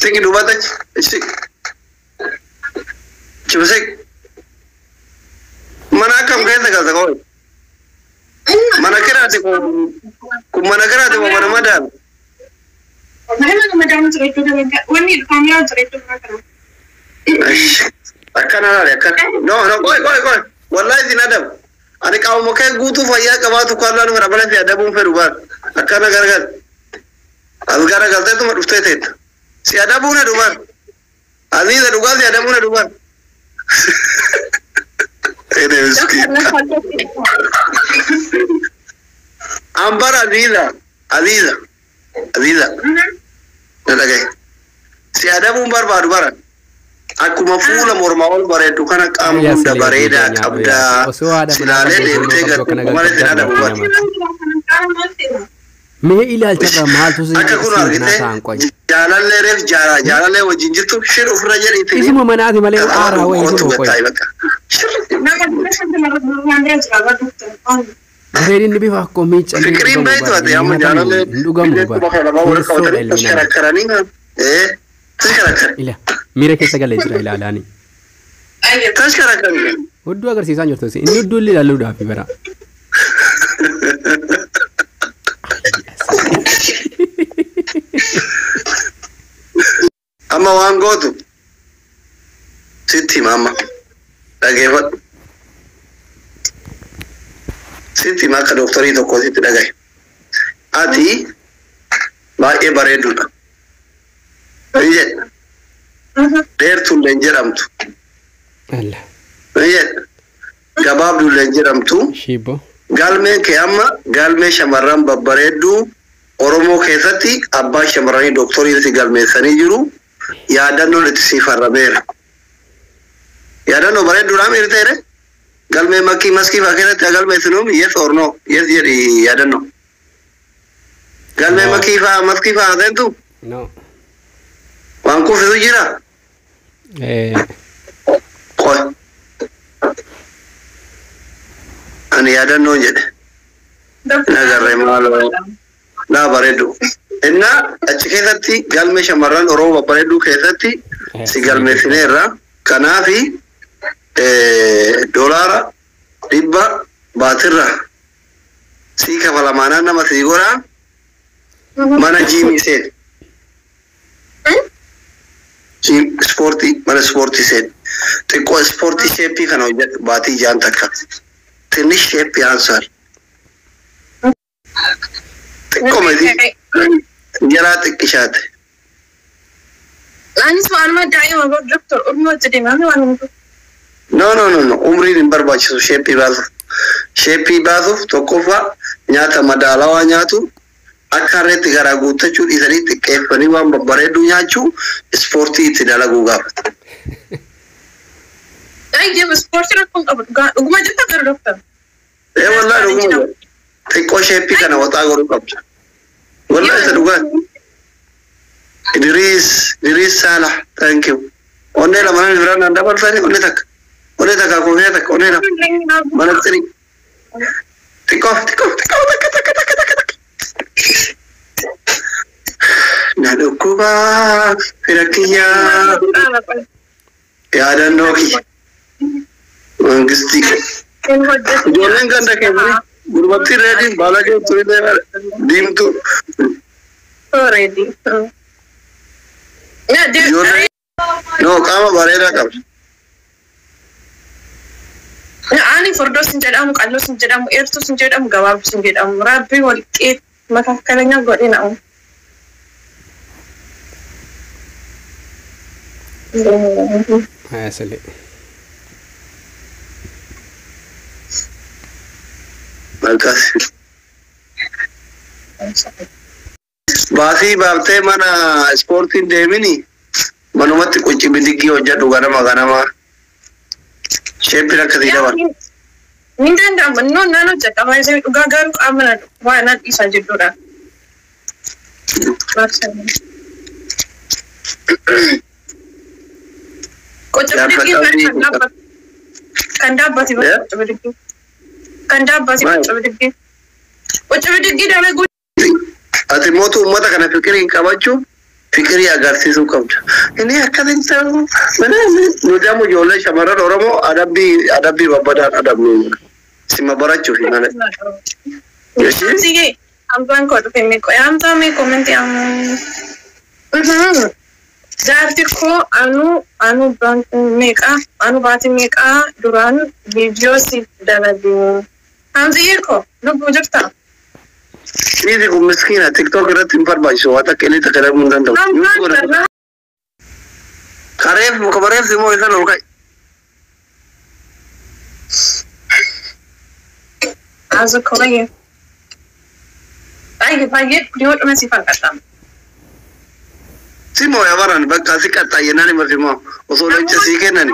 Siki dubata sik. Coba sik. Mana kam kayak tak kau? Mana kira tu mana kira tu mana madan? Mana madan cerita tu kan? Wani kamera cerita tu kan? Akan ada akan. No, koi. Wallahi din adam. Ani kau mau kayak gutu faya kau tu kau lalu berapa lagi ada bung ferubar. Akan agar. Algar tu mat ustai tet. Si ada bung na dubar. Ali dah dugar si ada bung na dubar. Ini miskin. Ambar Aliza. Nada kaya. Si ada bumbar baru. Aku mafula mormawal bare tu kana kamu da bareda kabda. Silale de tega mare tinada bumbar. Me ila alchaba mahal tu Aka kuna gite. Jalalle ref jalalle wajinjitu shir ufra jari te. Ismu manati male ara wa ismu ko. Herin lebih aku mic. Fikirin baik tu ada yang jalalle. Ndugam bubar. Karani Tashkarakan. Ila. Mira que saga lejra ila alani. Tashkarakan. Uddu agar sisa njorto si. Inni uddu li lalu da fi bara. Amma waan gootu sitti mama dhageeffadhu sitti akka dooktarii tokko sitti dhagaye ati baay'ee bareedduudha ni jedha dheertuullee hin jedhamtu ni jedha gabaabduullee hin jedhamtu galmeen kee amma galmee shamarran babbareedduu Oromoo keessatti abbaa shamarranii dooktarii itti galmeessanii jiru yaadannoo itti siifarameera. Yaadannoo bareedduudhaa miirteere galmee maskii fakkeessatti galmeessinuun yes or no yes jedhi yaadannoo. Galmee maskii fakkeentu waan kuufisu jira. Qoy. Ani yaadannoo jedhe. Nagarree maaloo. La bareedu. Inna achi keessatti galmee shamarran Oromoo babbareedduu keessatti si galmeessineerra. Kanaafi doolaara 100 baatirra si kafalamaanaan nama si godhaa mana jiimii seen. Mana ispoortii seen. Xiqqoo ispoortii sheeppii kana hojjedhu baatii jaan takka. Tinnish sheeppii aansaar. Komedi jara tikishat. Anis maaluma daa'ima booda doktor Oromoo jedhama waan No. Umriin hin barbaachisu sheeppii baasuuf tokkoffaa nyaata madaalawaa nyaatu akka irratti garaa guuttachuu dhiisanii xiqqeeffanii waan babbareedduu nyaachuu ispoortii itti dalaguu gaafata. Ayyaam ispoortii rakkoon qabu dhuguma jetta gara doktor. Wallahi dhuguma. Xiqqoo sheeppii kana waxaa godhuu qabda. Wallahi isa dhugaa. Idris Salah, thank you. Onnee lama nan biraan nan dabarsanii onnee takka koofee takka onnee lama mana xirii. Xiqqoo takka. Na dhukkubaa firakiyyaa yaadannoo kiyya. Mangistii. Ijoolleen ganda keessa. Gurbatti ready bala ke turi de dim tu ready no kama barera kab ani fordos jedhamu qallos jedhamu ertus jedhamu gabaabus jedhamu rabbi walqeet makakkalanya godina asli Makasih. Basi baafte mana sportiin deemini manumatti quncii bidigii hojjedhu ganama sheeppii akkasii dabar. Min danda'ama naan hojjedha baay'ee dhugaa garuu qaamana waan isa jedhudha. Qocha bidigii kan dhaabbati qocha bidigii. Kan dhaabbati qocha bidigii. Qocha bidigii dalagu. Ati mootu ummata kana fikiriin qabachuu fikri agarsiisuu qabda. Inni akkasiin ta'u nuti ammoo ijoollee shamarran Oromoo adabbii babbadaan adabnu sima barachuuf malee. Sige, amtuan kau tu pemik kau. Amtuan me komenti am. Jadi ko anu brand meka anu bati meka duran video si daladi. Amzi ko lu bujur ta. Ini ku miskina TikTok rat informasi wata kini tak ada mundan tu. Karef mukabaref semua itu lokai. Azu ko lagi. Pagi dia masih fangkatam. Simo ya baran bakal sikat tayenan ni Simo. Usul aja sih kan ni.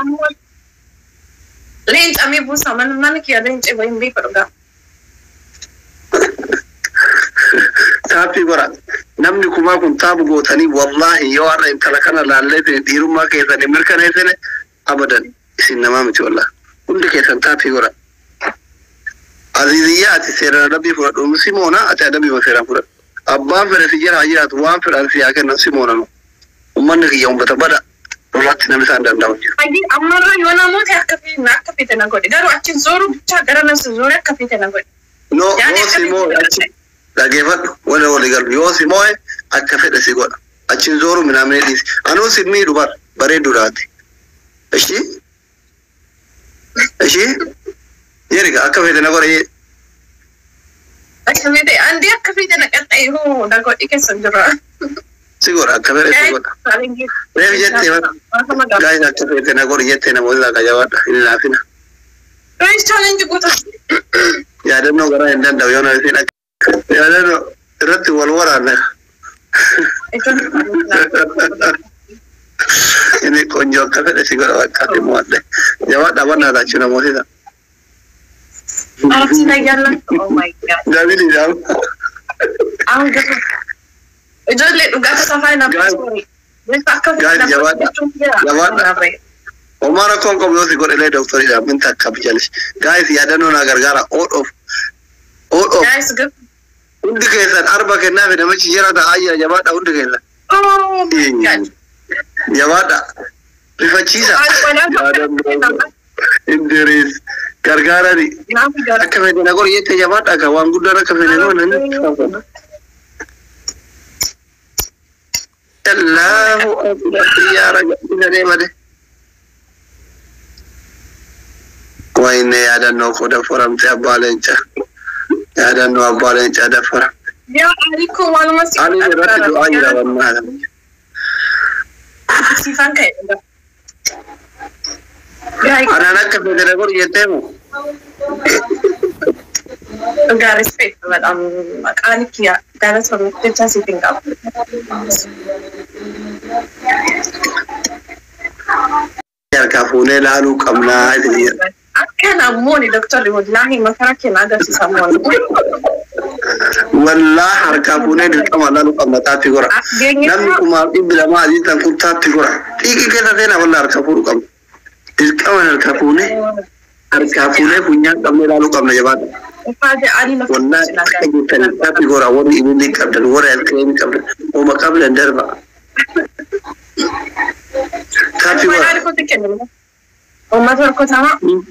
Lens ami busa mana kia lens eva imbi perga. Tapi bara namni kuma kun tabu gotani wallahi yo ara intala kana lalle di rumah ke tani merkan etene abadan isin nama mati wallah. Unde ke san tapi bara. Aziziyat sera nabi fura do Simona ata nabi masera fura. Abba fere sijira ajira tu wan fere alfi akan Simona no. Umman ke yom bata bada. Rolat na misan dan dawo. Agi amara yona mo te akapi na akapi tena godi. Garu achin zoru cha garana zoru akapi tena godi. No Simo achin lagevat wala gal yo Simo akafi da sigoda. Achin zoru minamne dis. Anu simmi dubar bare durati. Eshi Yerika akafi tena godi. Akapi te andi akapi tena katai ho da godi ke sanjura. Sigura akafi sigoda. Guys, akafi tena godi yete na mola kajawat ini lafina. Guys, challenge guta. Ya dan no gara endan daw yona sina. Ya dan no rati walwara na. Ini konjo akafi da sigura akafi mo ade. Jawat dapat na chuna mo sina. Arti na yalla. Oh my god. Jadi di jam. Ang gato. Ijod le ugata sa file na story. Guys, jawat. Omara kon ko blosi ko ele doctor ya minta kapitalis. Guys, ya dano na gargara all of. Guys, good. Undi kesan arba ke nafi da maci jira da ayya jawada undi kesan. Oh my god. Jawada. Rifachisa. Indiris gargara ni. Akafe na gor yete jawada ka wangu dara kafe ne no nan. Allahu akbar ya raja ina ne made. Waine ya dan no ko da foram ta balenca. Ya dan no balenca da foram. Ya aliko wala masih. Ani ne rati do ayira wannan. Sifan kai. Ana nak ke da gor yete mu. Enggak respect madam makanik ya karena suami kita sih tinggal. Ya kafune lalu kamna ini. Akan amoni doktor wallahi makara kena ada sih sama. Wallah har kafune da kama lalu kamna ta figura. Nan kuma ibla ma azin tan kun ta figura. Tiki kena dena wallah har kafuru kam. Diskawan har kafune. Har kafune punya kamna lalu kamna jabat. Fade ali na والله كان تابي غورا وري يبني قبل ورا الكلام قبل وما قبل الدربة تابي غورا عارفه تكلم وما تركوا تمام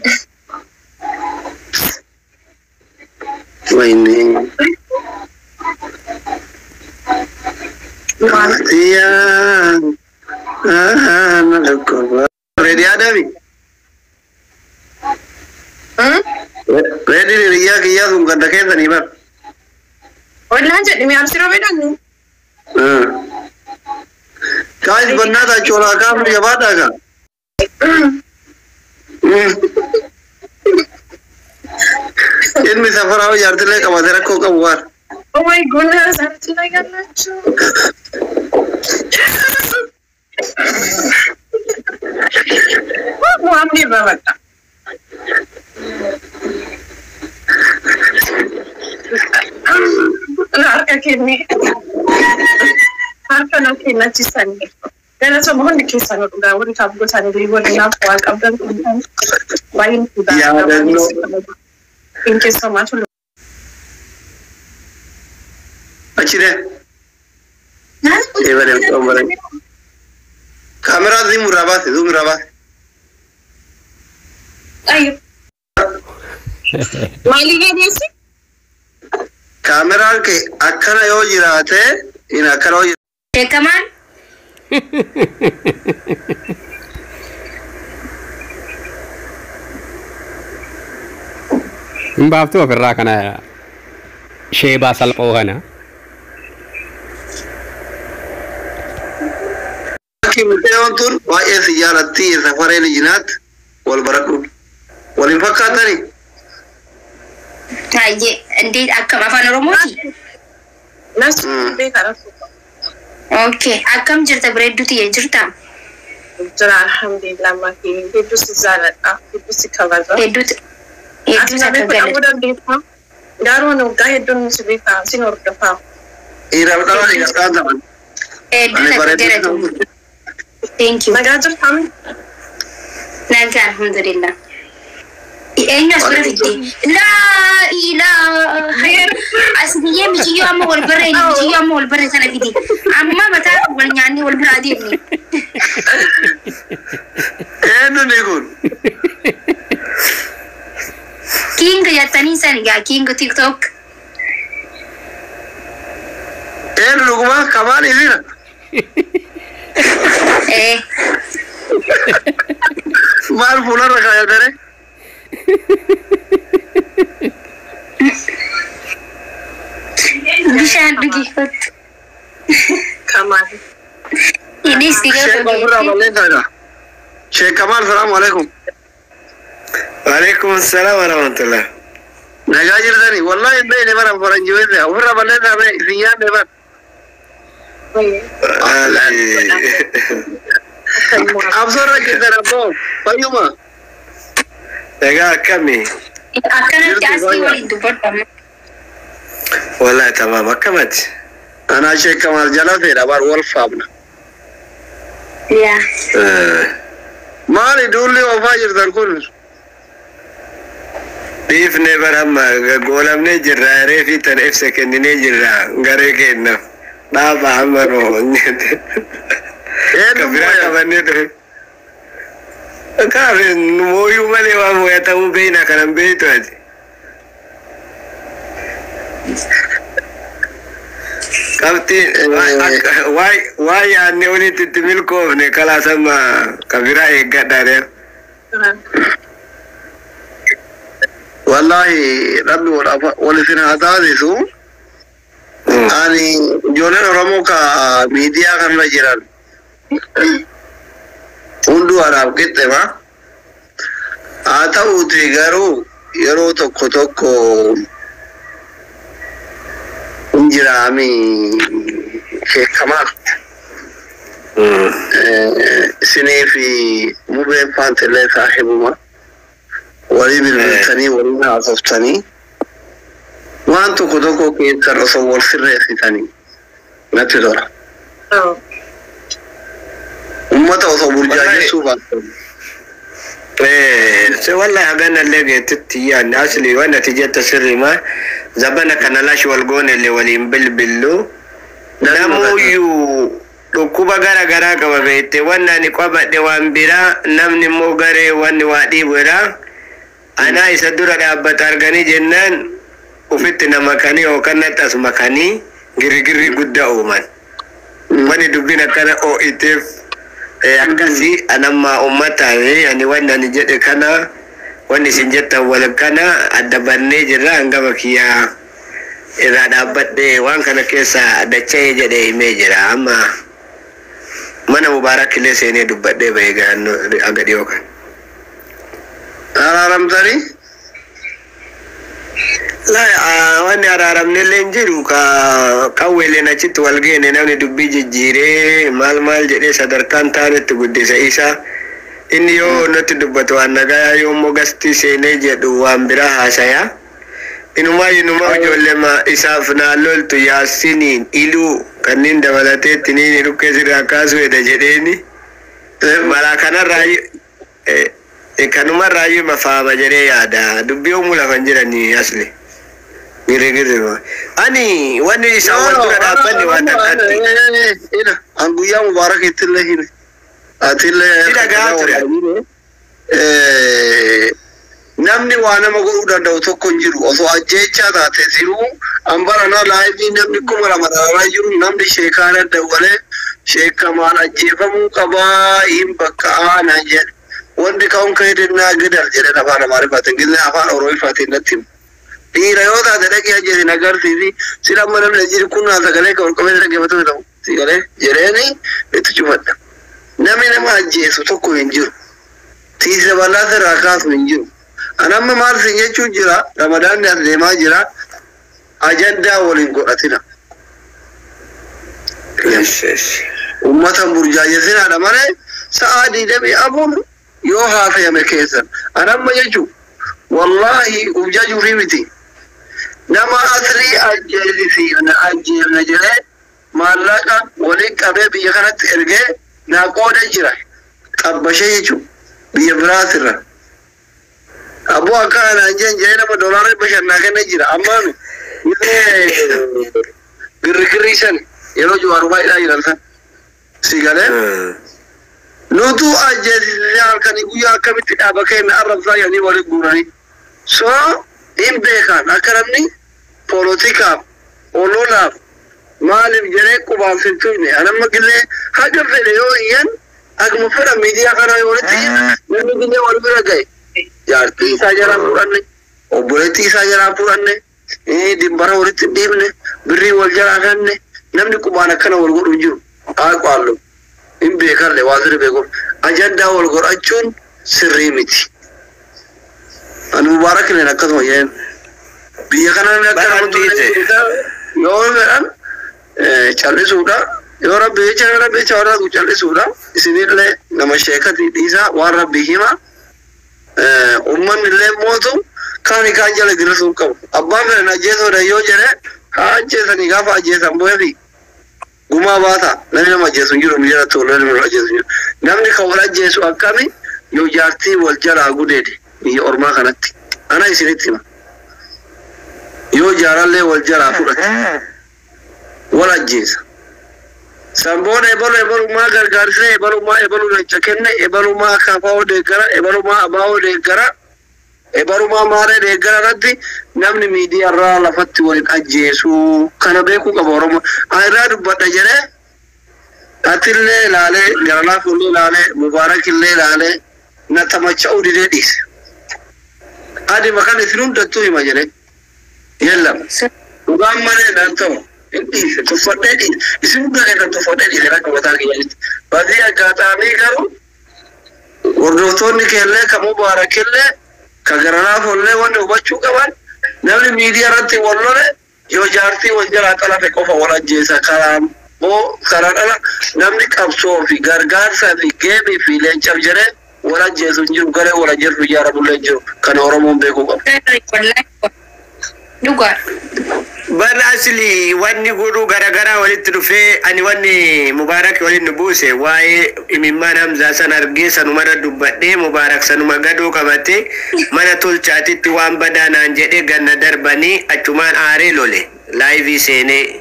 ويني يا انا لكم ريدي ادمي Ready ni iya tum kan takkan ni bar. Wallah jadi mi absiro bedang. Guys banna da chola kam ni jawada ka. In mi safar aw yar tele ka madara ko ka war. Oh my goodness, arti na ganacho. Mo amni babata. Harka kini harka na kina chisani dana so mohon dikisa no ga wuri tabu gotani dai wuri na ko alƙabdan kun bayin ku da thank you so much achire كاميرا ذي مرابات ذو مرابات أيوة مالي بس كاميرا كي أكنا يوجي راته إن أكنا يوجي كمان Baaftuu ofirraa kana sheebaa salphoo kana. Kimiteon tun baay'ee siyaaratti safaree lijinaat wal baradhu waliin fakkaatani. Taayye indeed akkam afaan Oromooti? Nas beekara. Okay, akkam jirta bareedduuti jirta? Jira alhamdulillah maki hedduu si jaaladha hedduu si kabaja. Hedduutu akka galatoomaa. Garuu waggaa hedduun si beekaa sin hordofaa. Ira dhala ni qaqqaban. Hedduutu akka galatoomaa. Thank you. Nagaa jirtaan? Nagaa alhamdulillah. Eenyu as bira fidde? Laa ilaaha. Asliyyee mijiyyoo amma wal barree mijiyyoo amma wal barree sana fidi. Amma mataa wal nyaannee wal biraa deemne. Eenyu ni kun? King yattanii san yaa King TikTok. Eenyu dhuguma kamaan isina? Maal fuularra kaayatare? Bishaan dhugeeffatu. Kamaan. Ini istigaa Sheikh Kamal, assalamu alaikum. وعليكم السلام ورحمة الله. نجاجر ثاني والله إني نبرة فرنجوية أمرا بلنا زيان نبر. أبصر كده ربو فيوما. يا كمي. أكنت أسمع ولد برضه. والله تمام أكمت. أنا شيخ كمال جلسة ربار والفابنا. يا. ما لدولي وفاجر ذا كل. بيف نبر أما قولم نجرا ريفي تنفسك إني نجرا غريك إنه نابا عمرو كبيرا كمان ندري كافين مويو مالي وامو يتمو بينا كلام بيتو هذي كابتن واي يعني وني تتميل كوفني كلا سما كبيرا يقدر والله ربي ولسنا هذا سو أني جونن رموكا ميديا كان مجران unduu araab qixxema haa ta'uuti garuu yeroo tokko tokko injiraami sheekamaa isinii fi mubeen faantillee saahibuma walii bilbiltanii waliin haasoftanii waan tokko tokko keessan osoo wal sirreessitanii natti tola. ummata osoo burjaajessuu baatan. والله هذا اللي قلت يعني أصلي وأنا تجت سري ما زبنا كان لاش والجون اللي ولين بلبلو نمو يو ركوبا غرا غرا كما بيت وانا نقابة دوام برا نمني مو غري واني وادي برا أنا يصدر على بتارغني جنان وفتنا مكاني وكان تاس مكاني غير غير قد أومان واني دبنا كان أو إتف akasi anama ummata yani wanda ni jede kana wani sinjata wala kana adabanne jira ngaba kiya ira da badde wan kana kesa da cey jede me jira amma mana mubarak le sene dubadde bay ga no agadi okan araram tari la wani araram ne lenjiru ka kawele na citu walgene nawni dubbi jire mal jede sadarkan taret guddisa isa inni yo noti dubbato annaga yo mo gasti sene jedu wambira hasaya inuma jollema isafna loltu yasinin ilu kanin da walate tinini rukke sira kasu eda jedeni mala kana rayu kanuma rayu mafama jere yada dubbi o mula fanjira ni asli Giri. Ani wani isa wantura dhaabbanni waan akkatti. An guyyaa mubaarak ittillee hime. Atillee. Sida gahaa ture. Namni waa nama godhuu danda'u tokko hin jiru. Osoo ajjeechaa taate jiruu ambarana laayivii namni kuma lama dararaa jiru namni sheekaa danda'u malee sheeka maal ajjeefamuu qabaa hin bakka aanaa jedhe. Wanti ka'uun ka'ee dennaa gidal jedhan afaan Amaariffaatiin gillee afaan Oromiffaatiin natti himu. Dhiira yoo taate dhaqee ajjeesin agarsiisi sila amma namni jiru kun sagalee kan qabee dhaggeeffatu ta'u sagalee jedheeni itti cufadha. Namni nama ajjeesu tokko hin jiru. Tiisa bal'aa irraa kaasu hin jiru. Anamma maal sin jechuun jira Ramadaanni as deemaa jira ajandaa waliin godhatina. Uummatan burjaajessinaadha malee sa'aa 24 yoo haafayame keessan. Anamma jechuun wallahi ujjajuu fi miti. Nama asrii ajjeefna jedhee maallaqa waliin qabee biyya kanatti ergee naa qooda jira. Qabbashee jechuun biyya biraasirra. Abu akana jenje nama dollar bashannaa kenna jira ammaanu girgirri san yeroo juwaaru baay'ee jiran san sigale nutu ajjeesisee halkanii guyyaa akkamitti dhaaba kenna arrabsaa yaanii waliin guuranii so hin beekan akka namni poolotikaaf ololaaf maaliif jedhee qubaaf hin tuyne anamma gillee haga fedhe yoo iyyan akkuma fedha miidiyaa kana yoo walitti namni gillee wal bira ga'e. Jaartii isaa jalaa fuudhanne, obboleettii isaa jalaa fuudhanne, dimbara walitti dhiibne, birrii wal jalaa kanne, namni qubaan akkana wal godhu jiru. Haa qaallu hin beekarre waa sirrii beekuun ajandaa wal godhachuun sirrii miti. Ani mubaarak illee akkasuma jeen biyya kanaan akkana yoo fedhan callisuudha. Yoo rabbi jecha warra callisuudha. Isinillee nama sheekati dhiisaa waan rabbi himaa. Umman illee mootu kaani kaan jala girisuun qabu. Abbaan fedhan ajjeesuudha yoo jedhe haa ajjeesanii gaafa ajjeesan bo'eefi gumaa baata namni nama ajjeesu hin jiru miira ta'u namni ajjeesu hin jiru. Namni kan wal ajjeesu akkami yoo jaartii wal jalaa gudeede biyya ormaa kanatti. Ana isinitti hima. Yoo jaarallee wal jalaa fudhate wal ajjeesa. Samboon ebalumaa gargaarsee ebaluu jecha kenne ebalumaa kaafaa deeggara ebalumaa abaa'oo deeggara ebalumaa maaree deeggara irratti namni miidiyaa irraa lafatti waliin ajjeesu kana beekuu qaba Oromoo. Irraa dubbadha jedhee atillee ilaalee garalaaf illee ilaalee mubaarak illee ilaalee na tamacha'uu didee dhiise. Adima kan isin hundattuu hima jedhee yellam dhugaan malee naan ta'u. Tuffadheedhi isin hunda irra tuffadheedhi irra qabataa kiyyaatti. Badii akkaataanii garuu hordoftoonni keellee kan mubaarakillee kan garanaaf ollee wanni hubachuu qaban namni miidiyaa irratti wal lole yoo jaartii wal jalaa xalafe qofa wal ajjeesa karaan moo karaa dhala namni qabsoo fi gargaarsaa fi geemii fi leencaaf jedhee wal ajjeesu hin jiru garee wal ajjeesu ijaaramullee hin jiru kan Oromoon beekuu qabu. Dhugaa. Bar asli wanni guru gara walitti dhufee ani wanni mubaarak waliin nu buuse waa'ee imimmaan Hamzaa san argee sanuma dubbadhee mubaarak sanuma gadoo qabate mana tolchaatitti waan badaanaan jedhee ganna darbanii achumaan aaree lole laayivii seenee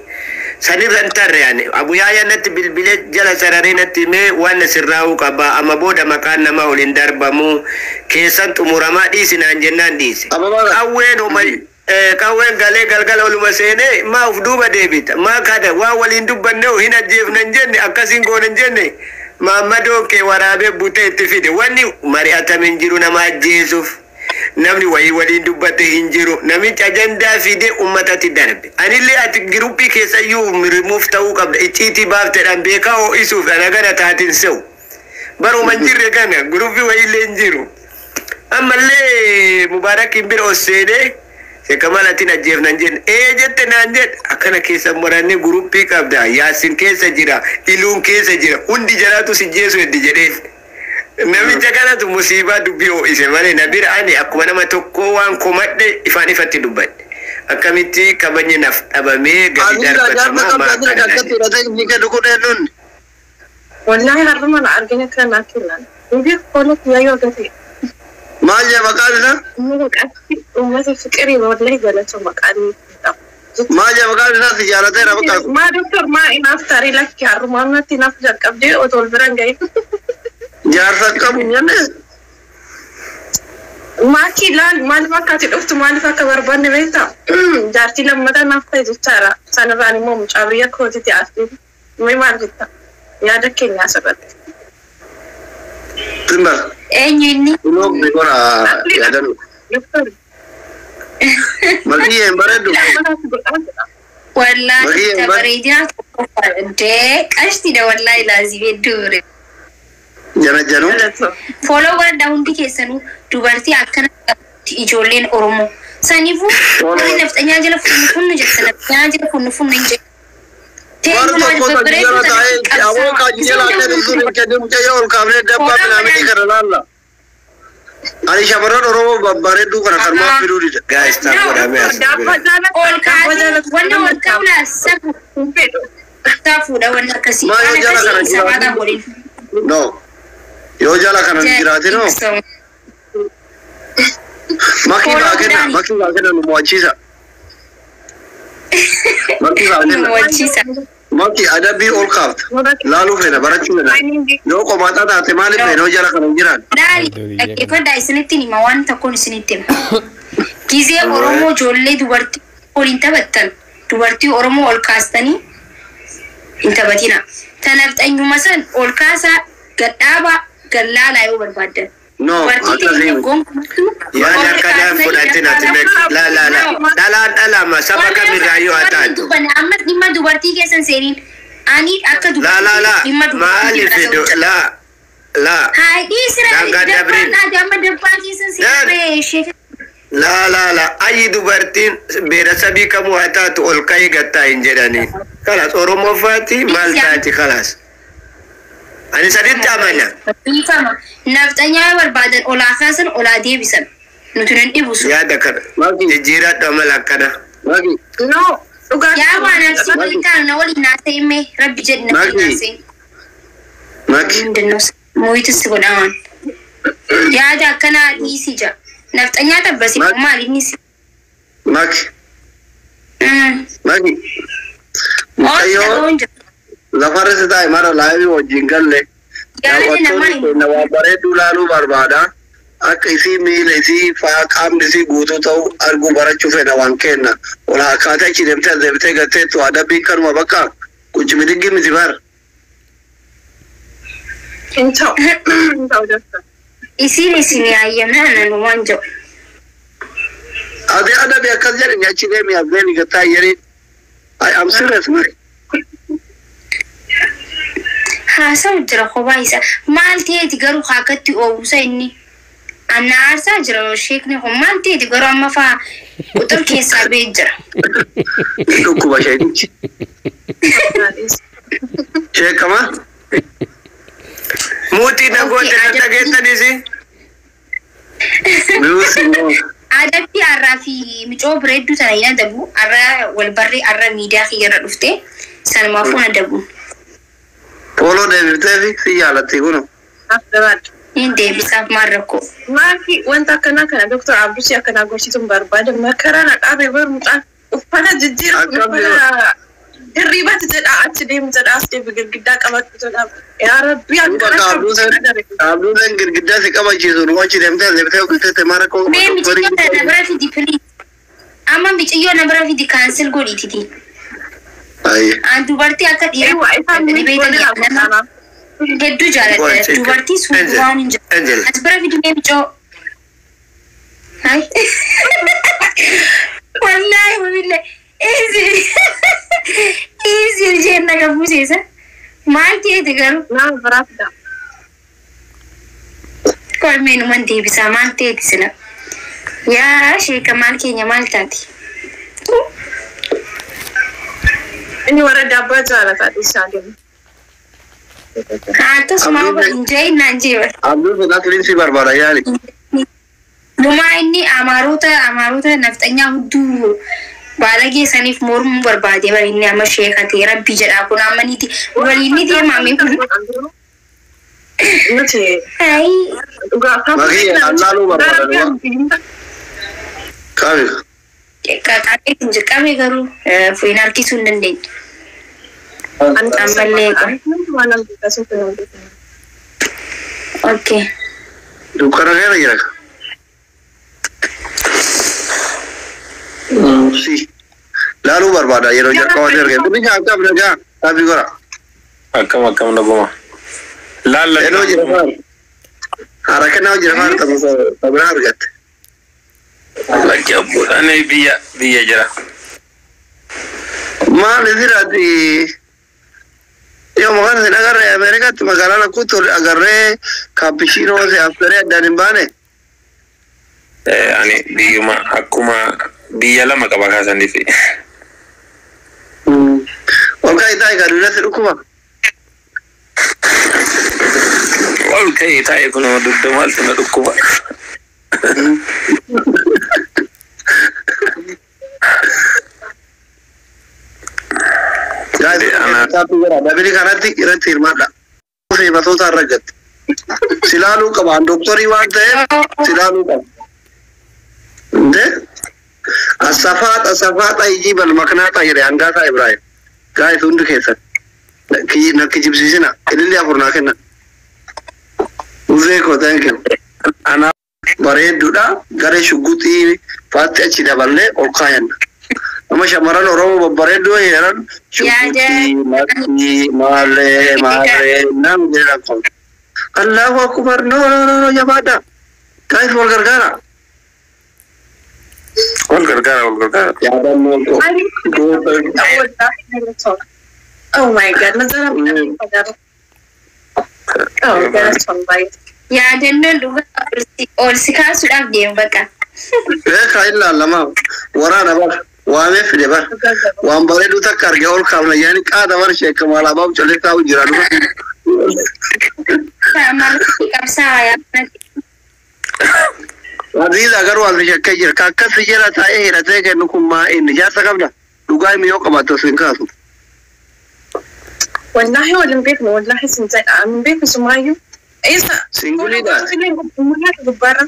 sanirran tarre yaani Abu Yahya natti bilbilee jala sararee natti himee waan sirraa'uu qaba amma booda maqaan namaa waliin darbamu keessan xumuramaa dhiisinaan jennaan dhiise. Awween umari kawen gale galgal oluma sene ma ufduba debita ma kada wa walin dubbanne hin ajjeefnan jenne akkasin goonen jenne Maamado ke warabe bute itti fide wani mari atamin jiru nama ajjeesuuf namni wayii waliin dubbate hin jiru namichi ajandaa fide ummatatti darbe anillee ati giruppii keessa iyyuu remove ta'uu qabda icciitii baafteedhaan beekaa ho'isuuf dhalagana taatin se'u baruma hin jirre kana giruppii wayiillee hin jiru ammallee Mubarakin bira osseedee Kamal atin ajjeefnan jenne jette naan jedhe akkana keessa moranne gruppii qabda Yaasin keessa jira Iluun keessa jira hundi jaraatu si jeesu heddi jedheef namicha kanatu musiibaa dubbii ho'ise malee na bira ani akkuma nama tokko waan komadhe ifaan ifatti dubbadhe akkamitti kabajni naf dhabamee gadi darbatamaa maakadha والله هرمنا أرجعنا كنا كنا نبي خلص يا يوجتي ما جاء مقالنا مو كأسي وما تفكري والله جالس مقالي ما جاب قال الناس تجارته ربك ما دكتور ما إناف تاري لك يا رمانة تناف جاك أبدي أطول برانجاي جارتك كم يعني ما كيلان ما لفاك تلفت ما لفاك بربان بيتا جارتي لما تناف تيجي ترى سنة ثاني مو مشابية كوتي تعرفين ما جدا يا دكين يا سبب تمام إني لوك بيقول يا دم دكتور ما هي مبردو والله تبريدنا ديك أشتي ده والله لازم يدور جنا جنو follow wan daun dike sanu dubarti akana ijolen oromo sanifu wani naftanya jala funnu jala naftanya jala funnu nje Baru toko tajira tahe awal kajian ada di sini kedem kaya orang kafir dapat menamai kerana Allah. Ani syabaran orang bare tu kerana karma biru di. Guys, tak boleh mes. all kaji wanda wakala sabu tafu da wanda kasi Mana jala kerana sabada boleh No. Yo jala kerana jirate no. Makin lagi na muacisa. Maki ada bi all craft. Lalu fena barachu na. Yo ko mata da te mali pe no jala kerana jiran. dali ifada isinitti ni mawanta kun isinitti kize oromo jolle dubarti olinta battan dubarti oromo ol kaastani inta batina tanaftanyu masan ol kaasa gadaba gallala yo barbaddan No, ata zimi. Ya da kada fudatin atimek. La ma sama kami rayu atatu. amma dimma dubarti kesan serin ani akka dubarti La mali fido la hai isra Daga dabrin. na amma dabba kesan serin shek La ayi dubartin bera sabi kamu atatu ol kai gatta injedani. Kalas oromo fati mal tati kalas. Ani sadit amana. Bifama naftanya barbadan ola khasan ola debisan nutunan ibusu Ya dakar. Jira da malakana. Maki. no uga ya wana sibita na wali na sai me rabbi jadna na sai Maki. dinno moyita sigodan ya da kana isija naftanya tabbasi kuma alinisi Maki. Maki. ayo Zafar se tayo mara live o jingle le. Na wabare dulalu barbada. Akka isi mil isi fa kam isi gutu tau argu barachu fe na wankena. Ola kata chi demte gate to ada bi kan mabaka. Kuch midigi mizibar. into doctor isini ayyana nan wanjo Ade ada bi akajar ya chi ne mi aveni gata yeri. I am serious man. hasan jira ko baisa malti tigaru hakati o usaini ana arsa jira shekni ko malti tigaru amma fa utur ke sabe jira Duku ba shaidi. Che kama? Muti na gote na tageta disi. Music no. adabbi arrafi mico bredu tanayna dabu arra wal barri arra media khiyara dufte salma funa dabu Polo de vitevi si yala tiguno. after that inde bisaf marrako Maki wanta kana doctor Abdusi akana goshitun barbada makara na qabe bar muta ufana jijjira ufana ribat jada atdim jada aste bigirgida qabat jada ya rabbi Abdu dan girgida se kaba chizo ruwachi demte lebte ko te mara ko. me mi ciyo na nabra fi di please amma mi ciyo na nabra fi di cancel godi titi Ay. an dubarti akka ewa dira ifan ni be da yana heddu jalate dubarti suwan inja Angel. asbara fi di me mico hai wallahi wallahi easy jenna ka busesa malti tigaru na barafda kol menu man di bisa malti tisina ya shi kamal kenya maltati ini wara dabba jala ta disagin ha to sama ba injay nanjiwa Abdu da klin si barbara yani. duma inni amaruta naftanya hudu balage sanif morum barbade bari inni amma shekati rabbi jada kuna amaniti walini di mami nace ai uga Maki Allah lu barbara. Kavi. Kakak kami garu final kisun dendeng. Mana kita suka. Okay. Dukara kaya ya. Si. Lalu berbeda ya roja kau ada kan? Tapi jangan apa belajar. Tapi kora. Akam na goma. Lala. Hello Jafar. Harakan aku Jafar tapi benar gat. Lagi abu. Ane biya jara. Mal dirati. Yo makan senagar Amerika tu makanan aku tu agarre cappuccino se aftere dan bane. Ani biyuma akuma biyala makabakasan di fi. Okay, tayo garuda sa ukuma. Okay, tayo kuno dudumal sa ukuma. Jadi anak tapi gara dabili kanati irati irmada. Saya betul taragat. Silalu kawan dokter iwan teh. Silalu kan. Inde? Asafat ay jibal makna ta ire anga ta Ibrahim. Guys undu kesan. Nak jibsi sina. Ini dia pernah kena. Uze ko thank you. Ana bare duda gare shuguti fatte chida balle o kayan. Ama shamaran oromo bare do yaran shuguti male nam jera ko. Allahu akbar no ya bada. Guys wal gargara. Wal gargara. Ya dan mo ko. Oh my God, nazara oh, that's one bite. Ya dandan duga ol sika sudah game baka. Kaila lama warana ba wame fide ba wambare du takkar ge ol kamna yani kada war she kamala bab chole ka ujira du Sama kapsa ya. Aziza garwal she kajir ka kasijera ta ehira ta ke nukuma in ja sakabda dugai mi yoka bato sin kasu والله ولا مبيك والله سنتي من بيك سمايو ايسا سنجلي دات برا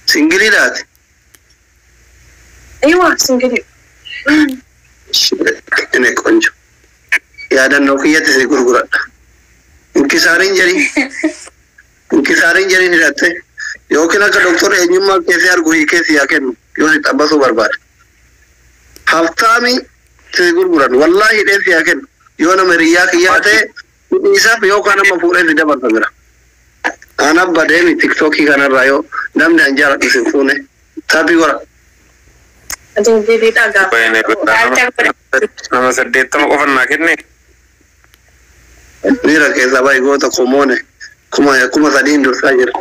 سنجلي دات ايوه سنجلي ene konjo ya dan nokiya te gurgura inkisarin jari ni rate yo kena ka doktor enyuma kese ar gohi kese yaken yo ni tabaso barbar haftami te gurgura wallahi de yaken Yona meriya kiyate isa yo kana mafure ni dabar tangra ana bademi tiktok kana rayo namne anjara kisifune tapi gora ajin didi daga nama sedeta mo ofan nakitne mira que sabai gota comone kuma sadindo sajir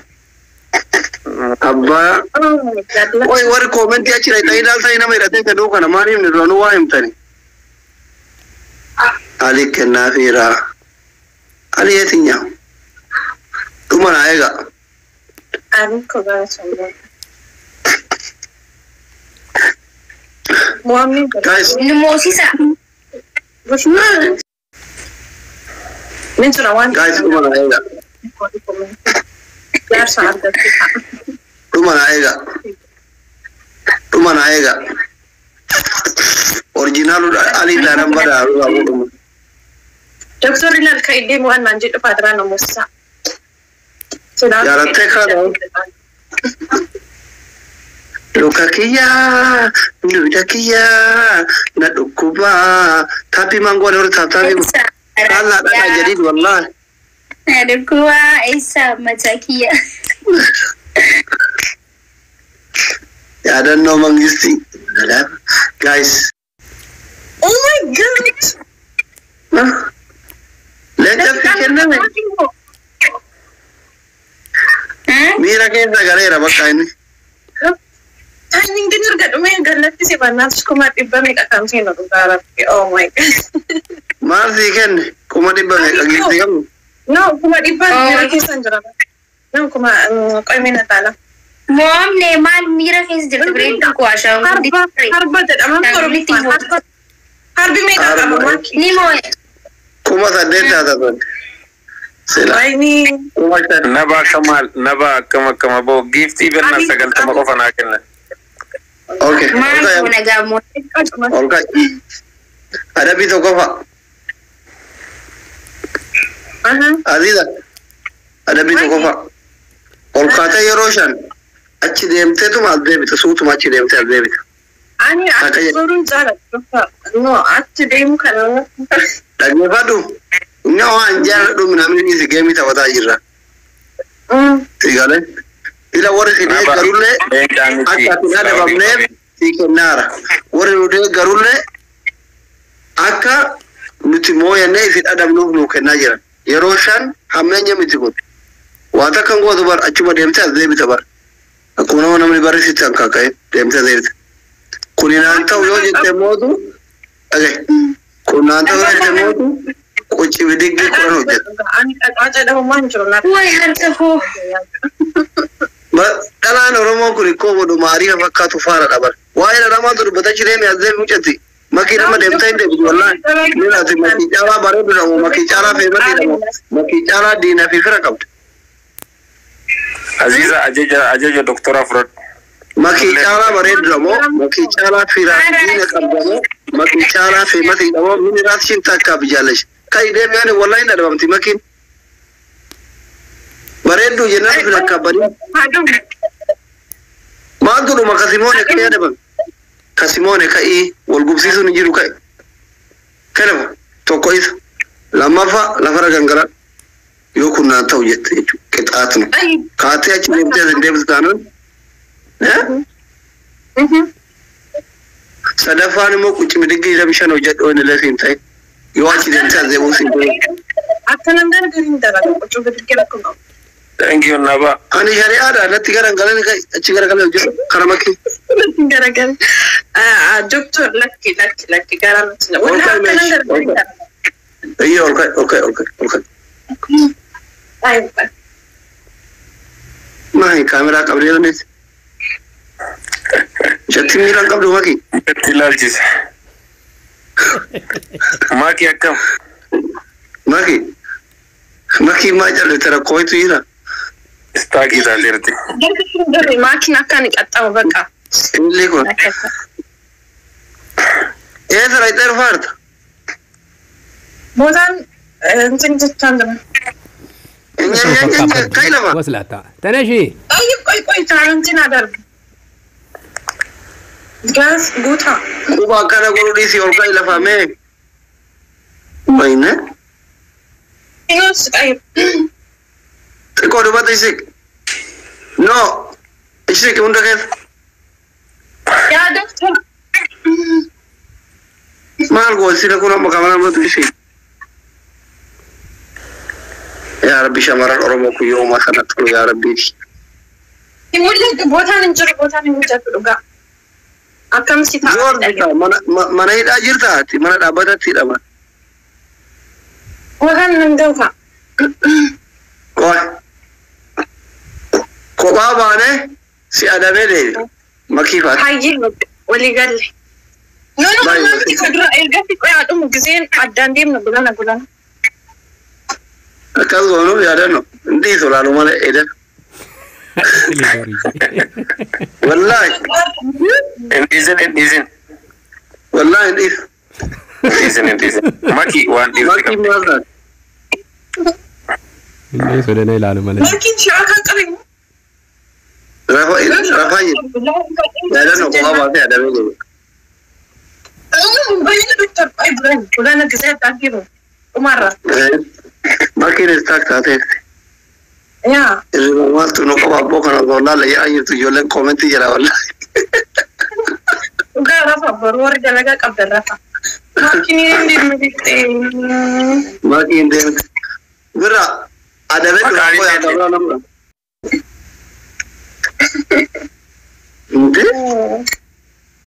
abba oi war comment ya chira ita idal sai na mera te ka do kana mari ni ronu wa imtani Ali kenafira Ali yetinya tuma na ega ani ko ga chamba muamni guys Ni mo sisa. bushman min sura wan guys tuma na ega yar saada tuma na ega original Ali daram bada abu Doktor ina kai dai mu an manje dufa da ranar Musa. Ya rate ka da Lukakiya Ludakiya na dukuba tapi manggo da tabi Allah da jadi wallahi Ada kuwa isa matakiya. Ya dan no mangisti guys. Oh my God. Lecha fikirna me. Mira que esa galera baka ini. Timing din ga dume galati si Banas kuma tibba me ka kamsi no dara. Oh my God. Marzi ken kuma di ba agli kam. No, kuma tibba mira ke sanjara. No, kuma koy me natala. Mom ne man mira ke is different ko asha. Harba da amam ko harbi me ka mama. Ni mo Kuma sa data ta ban. Sila. Ay ni Kuma sa naba kama bo gift even na sagal tama ko fanakin na اوكي ما هو نجامو اوكي ada bito kofa Aziza ada bito kofa olkata yeroshan achi demte tu madde bito suutu machi demte adde bito ani akurun jara no achi dem kana dagme fadu no anjara dum namni ni gemi ta wata jirra tigale ila wore sine garulle akka tinade bamne tikenara wore ude garulle akka nuti moya ne fi adam nu kenna jira yeroshan hamenya mitikot wata kan go dubar achuma demta zebi tabar akuna wana mni barisi tanka kai demta zebi kunina anta uyoje temodu age kuna anta uyoje temodu kuchi vidigi kuna hoje ani aja da manjo na wai hartafo ba dala no romo kuri ko bodo mariya fakatu fara dabar wai da ramadu bata chire me azemi muchati maki nama demta inde wallahi nina ti maki jara bare do maki jara fe mati maki jara dina fi fira kabt Aziza ajeja doctor Afrod maki jara bare do maki jara fira dina kabdamo maki jara fe mati do min rashin takka bijalesh kai de me wallahi na do mti maki bare do jena fira kabari ma do makasimone kai da ban kasimone kai walgubsisu nijiru kai kana to kois lama fa la fara gangara yo kunna tawjet qit'atun kaati achi demte demte tanan sadafani mo kuchi midigi rabishano jaddo ne lafin tai yo achi demte zebo sin akanan dar garin dara ko bidirke ko thank you naba ani sharia da nati garan galan kai achi garan galan jo karamaki garan doctor lucky garan wala akanan dar garin dara ayo okay aywa mai kamera kabriyo ne jatti milan kabdu maki tilaljis maki akam maki ma jalle tara koytu ira stagi dalirti gari makina kan qattaw baka ile ko ezra iter fart bodan انت تتكلم كايلما وصلت تنشي طيب كوي تارنتينا درب جاز غوتا وبا كان يقولوا لي سي اوركاي لفامي وين ايوه طيب تقول ما تيسك نو ايش لك وانت كيف يا دكتور ما القول سينا كنا مكامنا ما تيسك يا ربي شمر الأرموك يوم خلقته يا ربي يقول لك بوتان انجري بوتان انجري أكم سيتا زور ديكا mana hidha jirtaati mana dhaabbatatti hidhama وهل نندوها kophaa baane si adamee deebi makiifaati حيجي ولي قال لي نو انت كدرا القفي قاعد ام جزين عدان دي من بلنا akkas goonu yaadanno intii solaalu male edan wallahi indizin wallahi indis indizin maki maza indis wala na ilalu male لكن شو كان قريب rafayi yaadanno kophaa baase adamee deebi بين دكتور ابراهيم كلنا جزاء تعجبه ومره makiin istaak taatee يا maaltu nu kophaa bookana goonaa yaa jirtu ijoolleen koomentii jira wallahi وقال رفع برور جلقة قبل الرفع لكن يندي makiin deemte bira adamee dhufu yaadamee namna